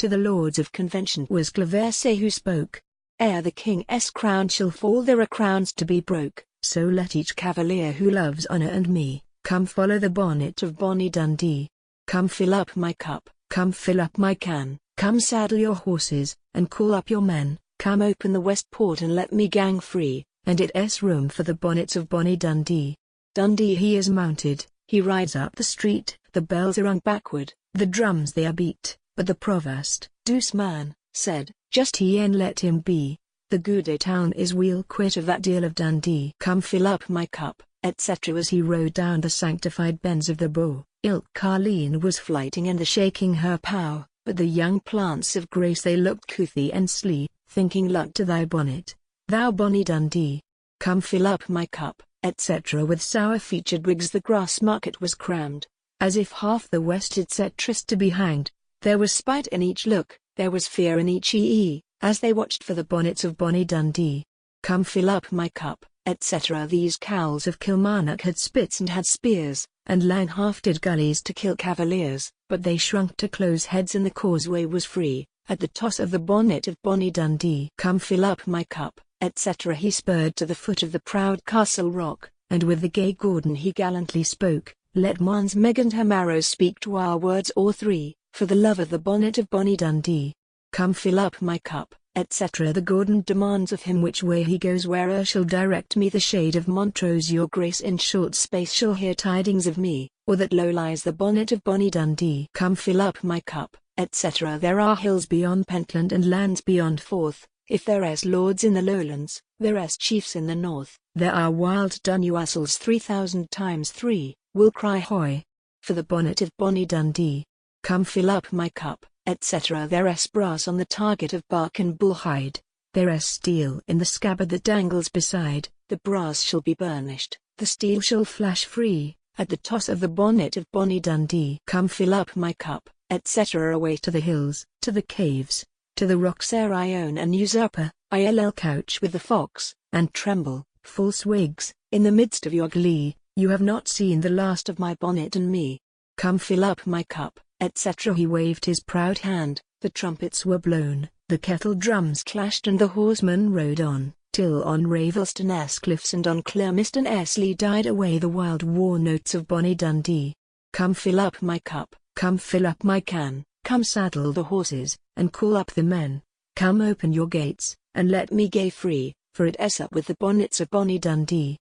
To the Lords of Convention was Claverse who spoke. Ere the King's crown shall fall there are crowns to be broke, so let each cavalier who loves honour and me, come follow the bonnet of Bonny Dundee. Come fill up my cup, come fill up my can, come saddle your horses, and call up your men, come open the west port and let me gang free, and it's room for the bonnets of Bonny Dundee. Dundee he is mounted, he rides up the street, the bells are rung backward, the drums they are beat, but the provost, douce man, said, just he and let him be. The Goudet town is weel quit of that deal of Dundee. Come fill up my cup, etc. As he rode down the sanctified bends of the Bow, ilk Carleen was flighting and the shaking her pow, but the young plants of grace they looked couthy and slee, thinking luck to thy bonnet, thou Bonny Dundee. Come fill up my cup, etc. With sour-featured wigs the grass market was crammed, as if half the West had set tryst to be hanged. There was spite in each look, there was fear in each as they watched for the bonnets of Bonny Dundee. Come fill up my cup, etc. These cowls of Kilmarnock had spits and had spears, and lang-hafted gullies to kill cavaliers, but they shrunk to close heads and the causeway was free, at the toss of the bonnet of Bonny Dundee. Come fill up my cup, etc. He spurred to the foot of the proud castle rock, and with the gay Gordon he gallantly spoke, let Mons Meg and her marrows speak 2 our words or 3, for the love of the bonnet of Bonny Dundee. Come fill up my cup, etc. The Gordon demands of him which way he goes where'er shall direct me the shade of Montrose your grace in short space shall hear tidings of me, or that low lies the bonnet of Bonny Dundee. Come fill up my cup, etc. There are hills beyond Pentland and lands beyond Forth, if there is lords in the lowlands, there is chiefs in the north, there are wild Dunuasels 3,000 times 3, will cry hoy, for the bonnet of Bonny Dundee. Come fill up my cup, etc. There is brass on the target of bark and bullhide, there is steel in the scabbard that dangles beside, the brass shall be burnished, the steel shall flash free, at the toss of the bonnet of Bonny Dundee. Come fill up my cup, etc. Away to the hills, to the caves, to the rocks ere I own an usurper, I'll couch with the fox, and tremble, false wigs, in the midst of your glee, you have not seen the last of my bonnet and me. Come fill up my cup, etc. He waved his proud hand, the trumpets were blown, the kettle drums clashed and the horsemen rode on, till on Ravelston cliffs and on Clermiston Lee died away the wild war notes of Bonny Dundee. Come fill up my cup, come fill up my can, come saddle the horses, and call up the men, come open your gates, and let me gae free, for it is up with the bonnets of Bonny Dundee.